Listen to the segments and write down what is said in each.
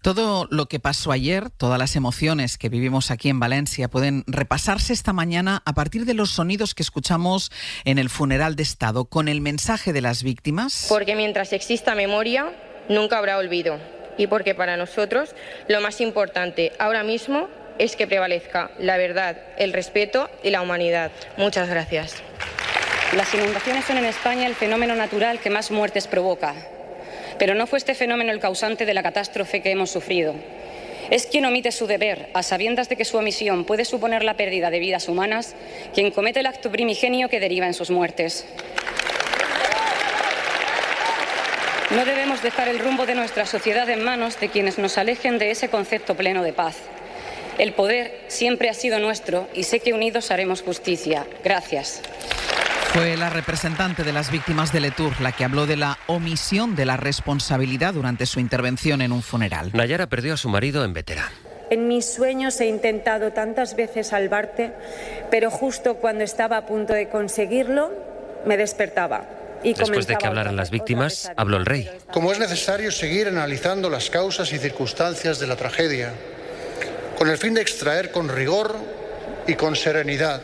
Todo lo que pasó ayer, todas las emociones que vivimos aquí en Valencia pueden repasarse esta mañana a partir de los sonidos que escuchamos en el funeral de Estado, con el mensaje de las víctimas. Porque mientras exista memoria, nunca habrá olvido. Y porque para nosotros lo más importante ahora mismo es que prevalezca la verdad, el respeto y la humanidad. Muchas gracias. Las inundaciones son en España el fenómeno natural que más muertes provoca. Pero no fue este fenómeno el causante de la catástrofe que hemos sufrido. Es quien omite su deber, a sabiendas de que su omisión puede suponer la pérdida de vidas humanas, quien comete el acto primigenio que deriva en sus muertes. No debemos dejar el rumbo de nuestra sociedad en manos de quienes nos alejen de ese concepto pleno de paz. El poder siempre ha sido nuestro y sé que unidos haremos justicia. Gracias. Fue la representante de las víctimas de Letour la que habló de la omisión de la responsabilidad durante su intervención en un funeral. Nayara perdió a su marido en Bétera. En mis sueños he intentado tantas veces salvarte, pero justo cuando estaba a punto de conseguirlo, me despertaba. Y después de que hablaran las víctimas, habló el rey. Como es necesario seguir analizando las causas y circunstancias de la tragedia, con el fin de extraer con rigor y con serenidad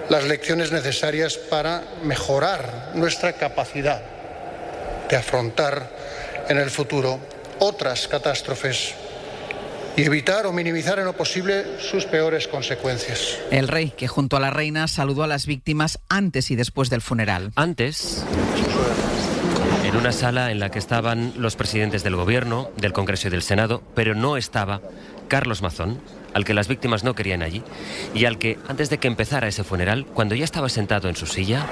las lecciones necesarias para mejorar nuestra capacidad de afrontar en el futuro otras catástrofes y evitar o minimizar en lo posible sus peores consecuencias. El rey, que junto a la reina saludó a las víctimas antes y después del funeral. Antes, en una sala en la que estaban los presidentes del Gobierno, del Congreso y del Senado, pero no estaba Carlos Mazón, al que las víctimas no querían allí, y al que, antes de que empezara ese funeral, cuando ya estaba sentado en su silla...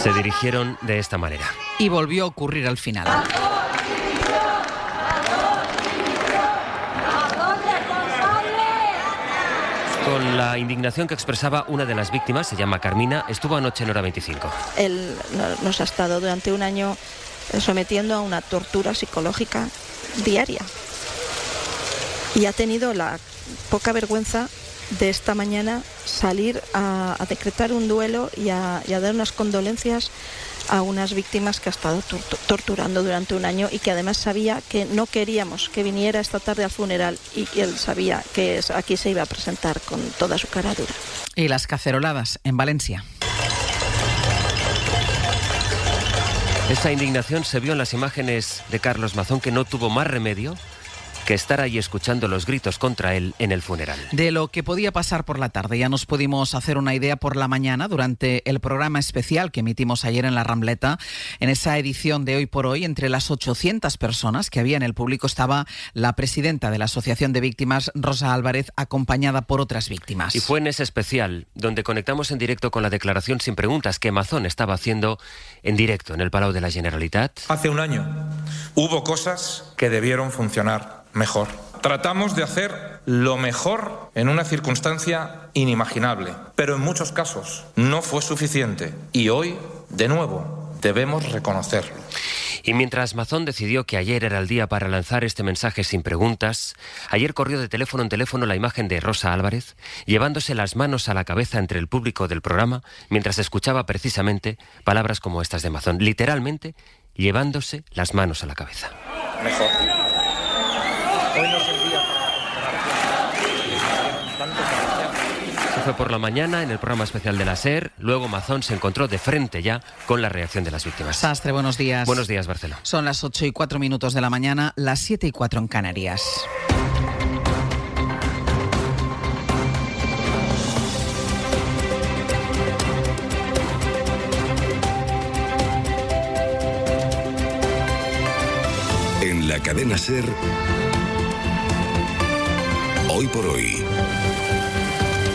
se dirigieron de esta manera. Y volvió a ocurrir al final. Con la indignación que expresaba una de las víctimas, se llama Carmina, estuvo anoche en Hora 25. Él nos ha estado durante un año sometiendo a una tortura psicológica diaria. Y ha tenido la poca vergüenza de esta mañana salir a decretar un duelo y a dar unas condolencias a unas víctimas que ha estado torturando durante un año y que además sabía que no queríamos que viniera esta tarde al funeral y que él sabía que aquí se iba a presentar con toda su cara dura. Y las caceroladas en Valencia. Esa indignación se vio en las imágenes de Carlos Mazón, que no tuvo más remedio que estar ahí escuchando los gritos contra él en el funeral. De lo que podía pasar por la tarde ya nos pudimos hacer una idea por la mañana durante el programa especial que emitimos ayer en La Rambleta. En esa edición de Hoy por Hoy, entre las 800 personas que había en el público estaba la presidenta de la Asociación de Víctimas, Rosa Álvarez, acompañada por otras víctimas. Y fue en ese especial donde conectamos en directo con la declaración sin preguntas que Mazón estaba haciendo en directo en el Palau de la Generalitat. Hace un año hubo cosas que debieron funcionar mejor. Tratamos de hacer lo mejor en una circunstancia inimaginable, pero en muchos casos no fue suficiente y hoy, de nuevo, debemos reconocerlo. Y mientras Mazón decidió que ayer era el día para lanzar este mensaje sin preguntas, ayer corrió de teléfono en teléfono la imagen de Rosa Álvarez, llevándose las manos a la cabeza entre el público del programa, mientras escuchaba precisamente palabras como estas de Mazón, literalmente llevándose las manos a la cabeza. Mejor. Hoy no es el día para... Se fue por la mañana en el programa especial de la SER. Luego Mazón se encontró de frente ya con la reacción de las víctimas. Sastre, buenos días. Buenos días, Barceló. Son las 8:04 de la mañana, las 7:04 en Canarias. En la cadena SER, Hoy por Hoy,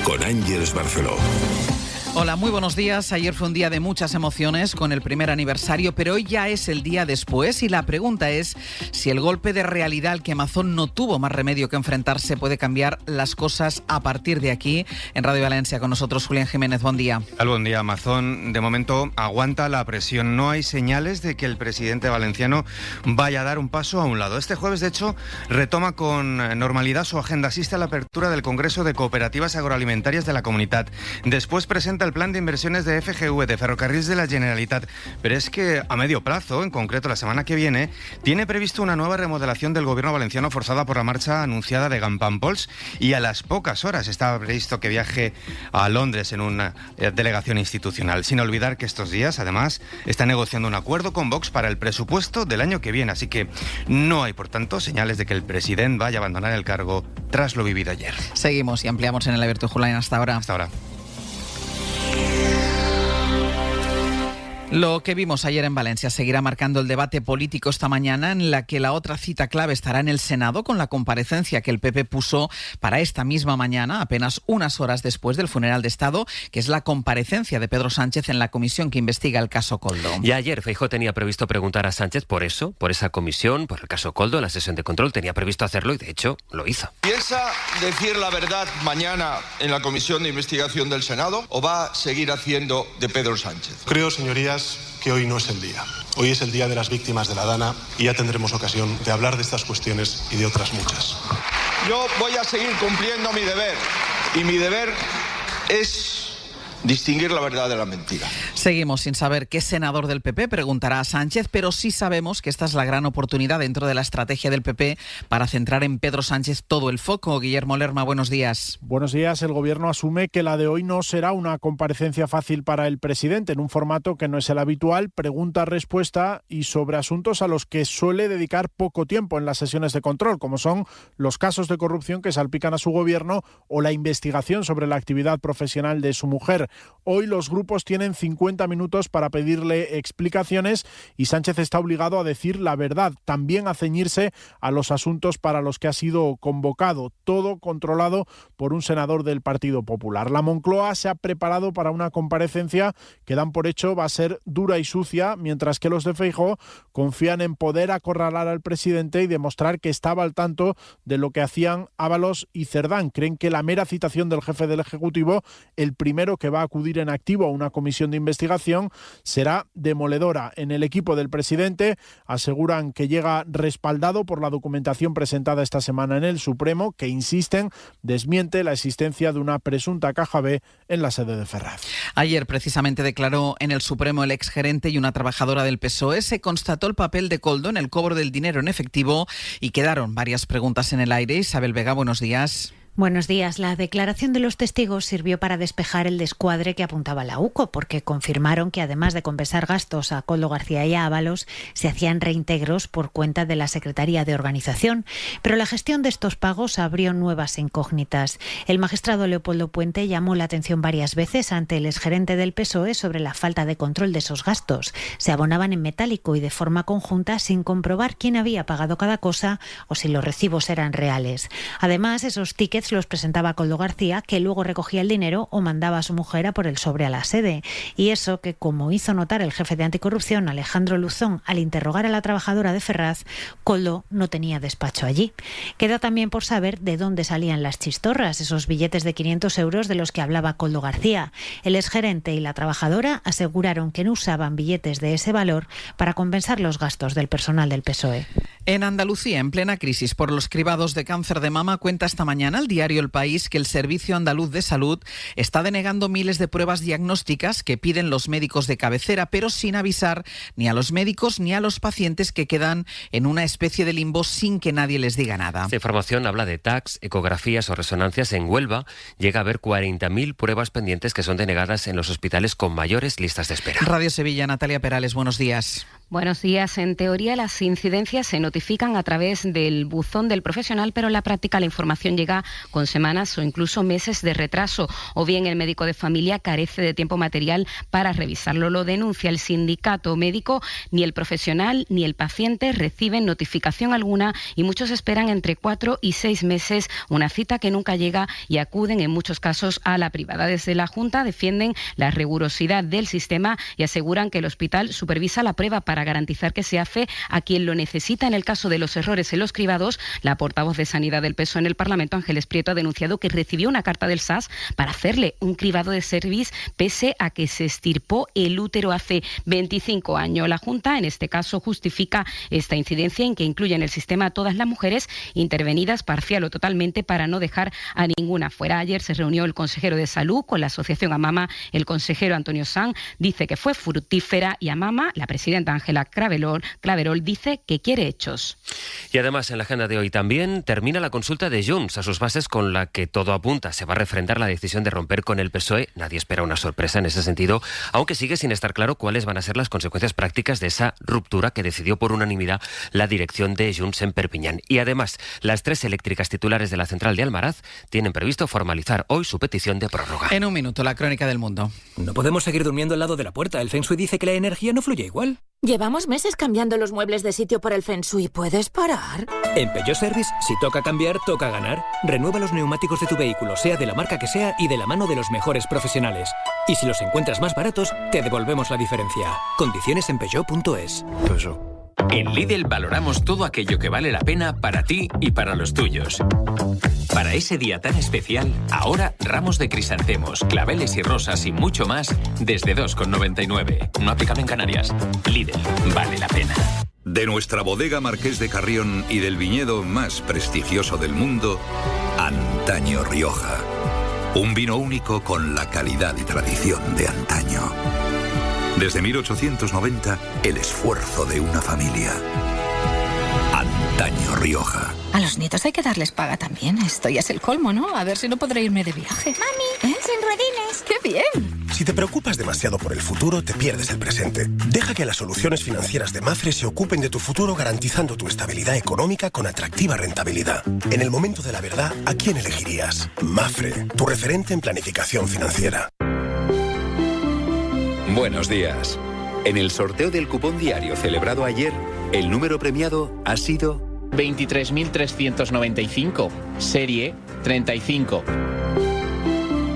con Ángeles Barceló. Hola, muy buenos días. Ayer fue un día de muchas emociones con el primer aniversario, pero hoy ya es el día después y la pregunta es si el golpe de realidad al que Mazón no tuvo más remedio que enfrentarse puede cambiar las cosas a partir de aquí. En Radio Valencia con nosotros Julián Jiménez, buen día. Buen día. Mazón de momento aguanta la presión. No hay señales de que el presidente valenciano vaya a dar un paso a un lado. Este jueves, de hecho, retoma con normalidad su agenda. Asiste a la apertura del Congreso de Cooperativas Agroalimentarias de la Comunitat. Después presenta el plan de inversiones de FGV, de Ferrocarrils de la Generalitat. Pero es que a medio plazo, en concreto la semana que viene, tiene previsto una nueva remodelación del gobierno valenciano forzada por la marcha anunciada de Gampampols, y a las pocas horas estaba previsto que viaje a Londres en una delegación institucional. Sin olvidar que estos días, además, está negociando un acuerdo con Vox para el presupuesto del año que viene. Así que no hay, por tanto, señales de que el presidente vaya a abandonar el cargo tras lo vivido ayer. Seguimos y ampliamos en el Abierto, Julián. Hasta ahora. Hasta ahora. Lo que vimos ayer en Valencia seguirá marcando el debate político esta mañana, en la que la otra cita clave estará en el Senado, con la comparecencia que el PP puso para esta misma mañana, apenas unas horas después del funeral de Estado, que es la comparecencia de Pedro Sánchez en la comisión que investiga el caso Koldo. Y ayer Feijóo tenía previsto preguntar a Sánchez por esa comisión, por el caso Koldo, en la sesión de control. Tenía previsto hacerlo y, de hecho, lo hizo. ¿Piensa decir la verdad mañana en la comisión de investigación del Senado o va a seguir haciendo de Pedro Sánchez? Creo, señorías, que hoy no es el día. Hoy es el día de las víctimas de la Dana y ya tendremos ocasión de hablar de estas cuestiones y de otras muchas. Yo voy a seguir cumpliendo mi deber, y mi deber es distinguir la verdad de la mentira. Seguimos sin saber qué senador del PP preguntará a Sánchez, pero sí sabemos que esta es la gran oportunidad dentro de la estrategia del PP para centrar en Pedro Sánchez todo el foco. Guillermo Lerma, buenos días. Buenos días. El Gobierno asume que la de hoy no será una comparecencia fácil para el presidente, en un formato que no es el habitual, pregunta-respuesta y sobre asuntos a los que suele dedicar poco tiempo en las sesiones de control, como son los casos de corrupción que salpican a su gobierno o la investigación sobre la actividad profesional de su mujer. Hoy los grupos tienen 50 minutos para pedirle explicaciones y Sánchez está obligado a decir la verdad, también a ceñirse a los asuntos para los que ha sido convocado, todo controlado por un senador del Partido Popular. La Moncloa se ha preparado para una comparecencia que dan por hecho va a ser dura y sucia, mientras que los de Feijóo confían en poder acorralar al presidente y demostrar que estaba al tanto de lo que hacían Ábalos y Cerdán. Creen que la mera citación del jefe del Ejecutivo, el primero que va a acudir en activo a una comisión de investigación, será demoledora. En el equipo del presidente aseguran que llega respaldado por la documentación presentada esta semana en el Supremo, que, insisten, desmiente la existencia de una presunta caja B en la sede de Ferraz. Ayer precisamente declaró en el Supremo el exgerente y una trabajadora del PSOE. Se constató el papel de Koldo en el cobro del dinero en efectivo y quedaron varias preguntas en el aire. Isabel Vega, buenos días. Buenos días. La declaración de los testigos sirvió para despejar el descuadre que apuntaba la UCO, porque confirmaron que, además de compensar gastos a Koldo García y a Ábalos, se hacían reintegros por cuenta de la Secretaría de Organización. Pero la gestión de estos pagos abrió nuevas incógnitas. El magistrado Leopoldo Puente llamó la atención varias veces ante el exgerente del PSOE sobre la falta de control de esos gastos. Se abonaban en metálico y de forma conjunta, sin comprobar quién había pagado cada cosa o si los recibos eran reales. Además, esos tickets los presentaba Koldo García, que luego recogía el dinero o mandaba a su mujer a por el sobre a la sede. Y eso que, como hizo notar el jefe de anticorrupción, Alejandro Luzón, al interrogar a la trabajadora de Ferraz, Koldo no tenía despacho allí. Queda también por saber de dónde salían las chistorras, esos billetes de 500 euros de los que hablaba Koldo García. El exgerente y la trabajadora aseguraron que no usaban billetes de ese valor para compensar los gastos del personal del PSOE. En Andalucía, en plena crisis por los cribados de cáncer de mama, cuenta esta mañana el diario El País que el Servicio Andaluz de Salud está denegando miles de pruebas diagnósticas que piden los médicos de cabecera, pero sin avisar ni a los médicos ni a los pacientes, que quedan en una especie de limbo sin que nadie les diga nada. Esta información habla de TACs, ecografías o resonancias. En Huelva llega a haber 40.000 pruebas pendientes que son denegadas en los hospitales con mayores listas de espera. Radio Sevilla, Natalia Perales, buenos días. Buenos días. En teoría, las incidencias se notifican a través del buzón del profesional, pero en la práctica la información llega con semanas o incluso meses de retraso, o bien el médico de familia carece de tiempo material para revisarlo. Lo denuncia el sindicato médico. Ni el profesional ni el paciente reciben notificación alguna y muchos esperan entre 4 y 6 meses una cita que nunca llega y acuden en muchos casos a la privada. Desde la Junta defienden la rigurosidad del sistema y aseguran que el hospital supervisa la prueba para garantizar que se hace a quien lo necesita. En el caso de los errores en los cribados, la portavoz de Sanidad del PSOE en el Parlamento, Ángeles Prieto, ha denunciado que recibió una carta del SAS para hacerle un cribado de cervix pese a que se extirpó el útero hace 25 años. La Junta, en este caso, justifica esta incidencia en que incluye en el sistema a todas las mujeres intervenidas parcial o totalmente para no dejar a ninguna fuera. Ayer se reunió el consejero de Salud con la asociación AMAMA. El consejero Antonio Sanz dice que fue fructífera y AMAMA, la presidenta Ángela Claverol, dice que quiere hechos. Y además, en la agenda de hoy también termina la consulta de Junts a sus bases, con la que todo apunta. Se va a refrendar la decisión de romper con el PSOE. Nadie espera una sorpresa en ese sentido, aunque sigue sin estar claro cuáles van a ser las consecuencias prácticas de esa ruptura que decidió por unanimidad la dirección de Junts en Perpiñán. Y además, las 3 eléctricas titulares de la central de Almaraz tienen previsto formalizar hoy su petición de prórroga. En un minuto, la crónica del mundo. No podemos seguir durmiendo al lado de la puerta. El Feng Shui dice que la energía no fluye igual. Llevamos meses cambiando los muebles de sitio por el Feng Shui. ¿Puedes parar? En Peugeot Service, si toca cambiar, toca ganar. Renueva los neumáticos de tu vehículo, sea de la marca que sea y de la mano de los mejores profesionales. Y si los encuentras más baratos, te devolvemos la diferencia. Condiciones en Peugeot.es. En Lidl valoramos todo aquello que vale la pena para ti y para los tuyos. Para ese día tan especial, ahora ramos de crisantemos, claveles y rosas y mucho más desde 2,99. No aplicable en Canarias. Lidl, vale la pena. De nuestra bodega Marqués de Carrión y del viñedo más prestigioso del mundo, Antaño Rioja. Un vino único con la calidad y tradición de antaño. Desde 1890, el esfuerzo de una familia. Antaño Rioja. A los nietos hay que darles paga también. Esto ya es el colmo, ¿no? A ver si no podré irme de viaje. ¡Mami! ¡Sin ruedines! ¡Qué bien! Si te preocupas demasiado por el futuro, te pierdes el presente. Deja que las soluciones financieras de Mafre se ocupen de tu futuro, garantizando tu estabilidad económica con atractiva rentabilidad. En el momento de la verdad, ¿a quién elegirías? Mafre, tu referente en planificación financiera. Buenos días. En el sorteo del cupón diario celebrado ayer, el número premiado ha sido 23.395, serie 35.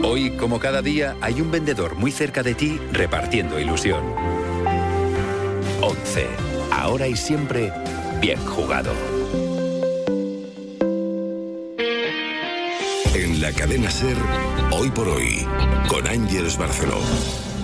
Hoy, como cada día, hay un vendedor muy cerca de ti repartiendo ilusión. 11. Ahora y siempre, bien jugado. En la cadena SER, Hoy por Hoy, con Ángeles Barceló.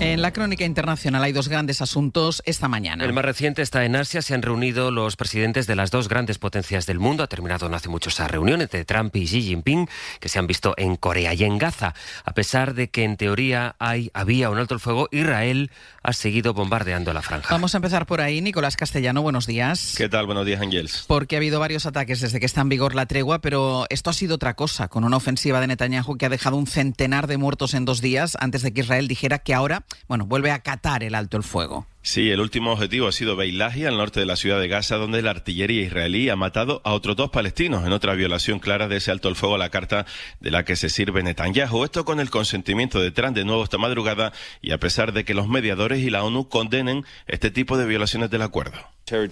En la crónica internacional hay 2 grandes asuntos esta mañana. El más reciente está en Asia. Se han reunido los presidentes de las 2 grandes potencias del mundo. Ha terminado no hace mucho esa reunión entre Trump y Xi Jinping, que se han visto en Corea y en Gaza. A pesar de que en teoría había un alto el fuego, Israel ha seguido bombardeando la franja. Vamos a empezar por ahí. Nicolás Castellano, buenos días. ¿Qué tal? Buenos días, Ángels. Porque ha habido varios ataques desde que está en vigor la tregua, pero esto ha sido otra cosa, con una ofensiva de Netanyahu que ha dejado un centenar de muertos en 2 días, antes de que Israel dijera que ahora, vuelve a acatar el alto el fuego. Sí, el último objetivo ha sido Beilahi, al norte de la ciudad de Gaza, donde la artillería israelí ha matado a otros 2 palestinos, en otra violación clara de ese alto el fuego a la carta de la que se sirve Netanyahu. Esto con el consentimiento de Trump de nuevo esta madrugada, y a pesar de que los mediadores y la ONU condenen este tipo de violaciones del acuerdo. El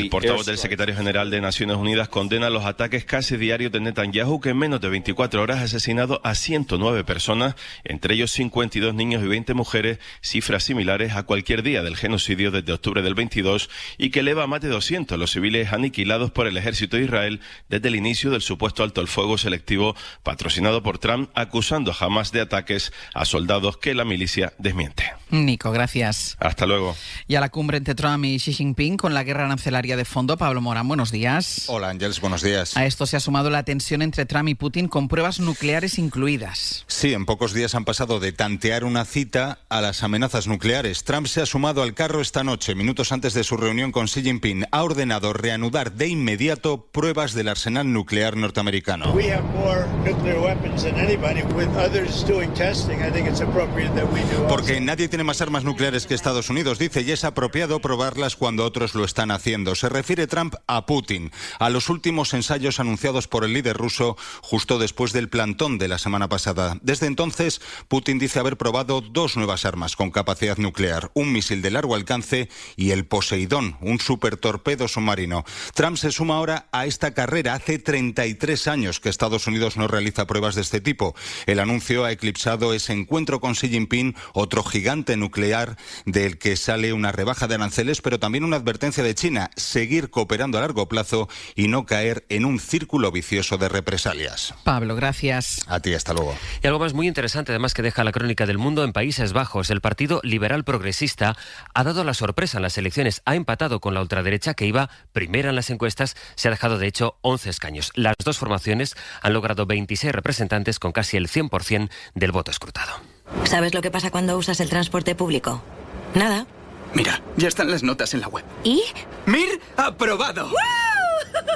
portavoz del secretario general de Naciones Unidas condena los ataques casi diarios de Netanyahu, que en menos de 24 horas ha asesinado a 109 personas, entre ellos 52 niños y 20 mujeres, cifras similares a cualquier día del genocidio desde octubre del 22, y que eleva a más de 200 los civiles aniquilados por el ejército de Israel desde el inicio del supuesto alto el fuego selectivo patrocinado por Trump, acusando a Hamas de ataques a soldados que la milicia desmiente. Nico, gracias. Hasta luego. Y a la cumbre entre Trump y Xi Jinping, con la guerra arancelaria de fondo, Pablo Morán, buenos días. Hola, Ángeles, buenos días. A esto se ha sumado la tensión entre Trump y Putin, con pruebas nucleares incluidas. Sí, en pocos días han pasado de tantear una cita cita a las amenazas nucleares. Trump se ha sumado al carro esta noche, minutos antes de su reunión con Xi Jinping. Ha ordenado reanudar de inmediato pruebas del arsenal nuclear norteamericano. Porque nadie tiene más armas nucleares que Estados Unidos, dice, y es apropiado probarlas cuando otros lo están haciendo. Se refiere Trump a Putin, a los últimos ensayos anunciados por el líder ruso justo después del plantón de la semana pasada. Desde entonces, Putin dice haber probado 2 nuevas armas con capacidad nuclear, un misil de largo alcance y el Poseidón, un supertorpedo submarino. Trump se suma ahora a esta carrera. Hace 33 años que Estados Unidos no realiza pruebas de este tipo. El anuncio ha eclipsado ese encuentro con Xi Jinping, otro gigante nuclear del que sale una rebaja de aranceles, pero también una advertencia de China: seguir cooperando a largo plazo y no caer en un círculo vicioso de represalias. Pablo, gracias. A ti, hasta luego. Y algo más muy interesante, además, que deja la crónica del mundo. En Países Bajos, el Partido Liberal Progresista ha dado la sorpresa en las elecciones. Ha empatado con la ultraderecha, que iba primera en las encuestas. Se ha dejado, de hecho, 11 escaños. Las dos formaciones han logrado 26 representantes con casi el 100% del voto escrutado. ¿Sabes lo que pasa cuando usas el transporte público? Nada. Mira, ya están las notas en la web. ¿Y? ¡Mir aprobado! ¡Woo!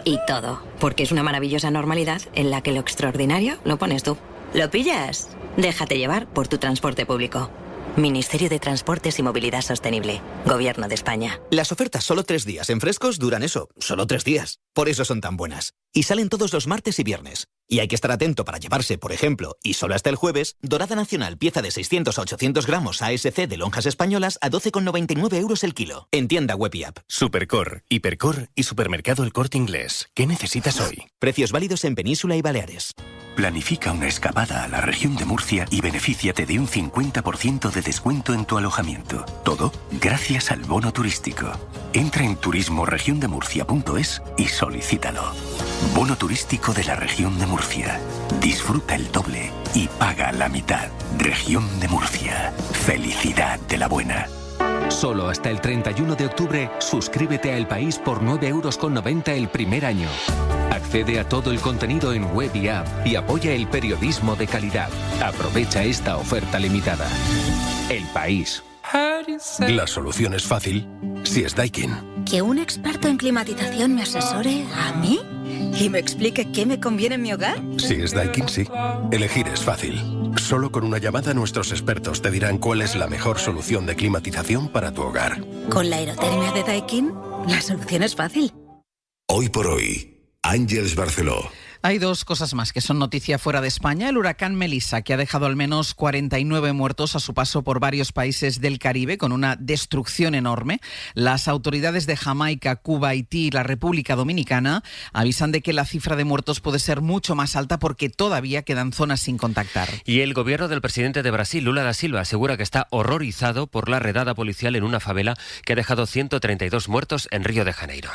Y todo, porque es una maravillosa normalidad en la que lo extraordinario lo pones tú. ¿Lo pillas? Déjate llevar por tu transporte público. Ministerio de Transportes y Movilidad Sostenible. Gobierno de España. Las ofertas solo 3 días en Frescos duran eso, solo 3 días. Por eso son tan buenas. Y salen todos los martes y viernes. Y hay que estar atento para llevarse, por ejemplo, y solo hasta el jueves, dorada nacional, pieza de 600 a 800 gramos ASC de lonjas españolas a 12,99 euros el kilo. En tienda web y app. Supercor, Hipercor y Supermercado El Corte Inglés. ¿Qué necesitas hoy? Precios válidos en Península y Baleares. Planifica una escapada a la región de Murcia y benefíciate de un 50% de descuento en tu alojamiento. Todo gracias al bono turístico. Entra en turismoregiondemurcia.es y solicítalo. Bono turístico de la región de Murcia. Disfruta el doble y paga la mitad. Región de Murcia. Felicidad de la buena. Solo hasta el 31 de octubre, suscríbete a El País por 9,90 € el primer año. Accede a todo el contenido en web y app y apoya el periodismo de calidad. Aprovecha esta oferta limitada. El País. La solución es fácil si es Daikin. ¿Que un experto en climatización me asesore a mí? ¿Y me explique qué me conviene en mi hogar? Si es Daikin, sí. Elegir es fácil. Solo con una llamada nuestros expertos te dirán cuál es la mejor solución de climatización para tu hogar. Con la aerotermia de Daikin, la solución es fácil. Hoy por hoy, Ángeles Barceló. Hay 2 cosas más que son noticia fuera de España. El huracán Melissa, que ha dejado al menos 49 muertos a su paso por varios países del Caribe, con una destrucción enorme. Las autoridades de Jamaica, Cuba, Haití y la República Dominicana avisan de que la cifra de muertos puede ser mucho más alta porque todavía quedan zonas sin contactar. Y el gobierno del presidente de Brasil, Lula da Silva, asegura que está horrorizado por la redada policial en una favela que ha dejado 132 muertos en Río de Janeiro.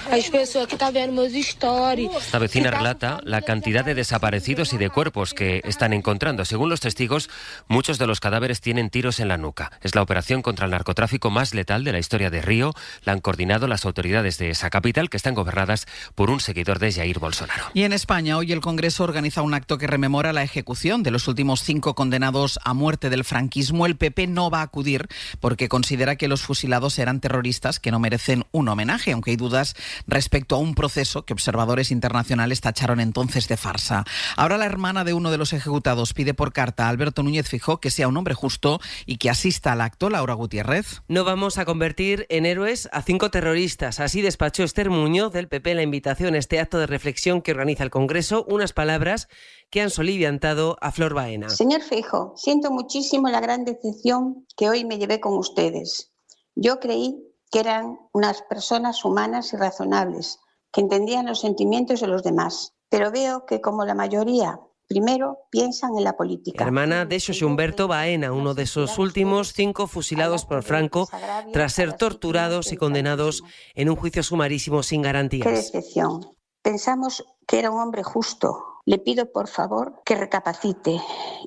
Esta vecina relata la cantidad de desaparecidos y de cuerpos que están encontrando. Según los testigos, muchos de los cadáveres tienen tiros en la nuca. Es la operación contra el narcotráfico más letal de la historia de Río. La han coordinado las autoridades de esa capital, que están gobernadas por un seguidor de Jair Bolsonaro. Y en España, hoy el Congreso organiza un acto que rememora la ejecución de los últimos 5 condenados a muerte del franquismo. El PP no va a acudir porque considera que los fusilados eran terroristas que no merecen un homenaje, aunque hay dudas respecto a un proceso que observadores internacionales tacharon entonces de farsa. Ahora la hermana de uno de los ejecutados pide por carta a Alberto Núñez Feijóo que sea un hombre justo y que asista al acto. Laura Gutiérrez. No vamos a convertir en héroes a 5 terroristas. Así despachó Esther Muñoz del PP la invitación a este acto de reflexión que organiza el Congreso. Unas palabras que han soliviantado a Flor Baena. Señor Feijóo, siento muchísimo la gran decepción que hoy me llevé con ustedes. Yo creí que eran unas personas humanas y razonables, que entendían los sentimientos de los demás. Pero veo que, como la mayoría, primero piensan en la política. Hermana de Xosé Humberto Baena, uno de esos últimos 5 fusilados por Franco tras ser torturados y condenados en un juicio sumarísimo sin garantías. ¡Qué decepción! Pensamos que era un hombre justo. Le pido, por favor, que recapacite.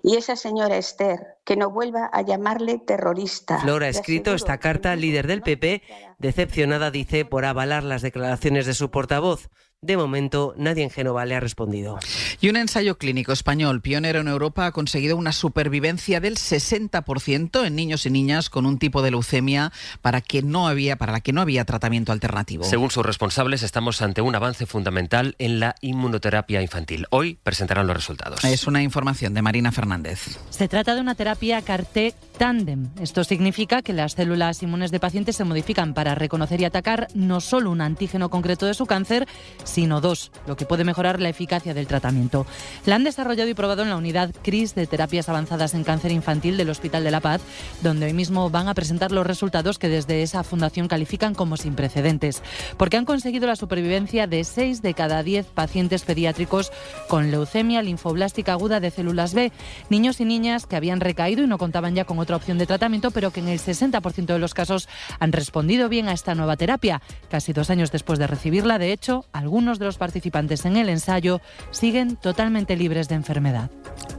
Y esa señora Esther, que no vuelva a llamarle terrorista. Flor ha escrito esta carta al líder del PP, decepcionada, dice, por avalar las declaraciones de su portavoz. De momento, nadie en Génova le ha respondido. Y un ensayo clínico español pionero en Europa ha conseguido una supervivencia del 60% en niños y niñas con un tipo de leucemia para la que no había tratamiento alternativo. Según sus responsables, estamos ante un avance fundamental en la inmunoterapia infantil. Hoy presentarán los resultados. Es una información de Marina Fernández. Se trata de una terapia CAR-T tándem. Esto significa que las células inmunes de pacientes se modifican para reconocer y atacar no solo un antígeno concreto de su cáncer, sino dos, lo que puede mejorar la eficacia del tratamiento. La han desarrollado y probado en la unidad CRIS de terapias avanzadas en cáncer infantil del Hospital de la Paz, donde hoy mismo van a presentar los resultados que desde esa fundación califican como sin precedentes, porque han conseguido la supervivencia de 6 de cada 10 pacientes pediátricos con leucemia linfoblástica aguda de células B, niños y niñas que habían recaído y no contaban ya con otra opción de tratamiento, pero que en el 60% de los casos han respondido bien a esta nueva terapia. Casi 2 años después de recibirla, de hecho, algunos de los participantes en el ensayo siguen totalmente libres de enfermedad.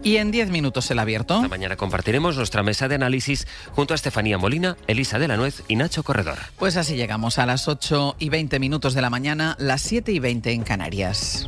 Y en 10 minutos el abierto. Esta mañana compartiremos nuestra mesa de análisis junto a Estefanía Molina, Elisa de la Nuez y Nacho Corredor. Pues así llegamos a las 8:20 de la mañana, las 7:20 en Canarias.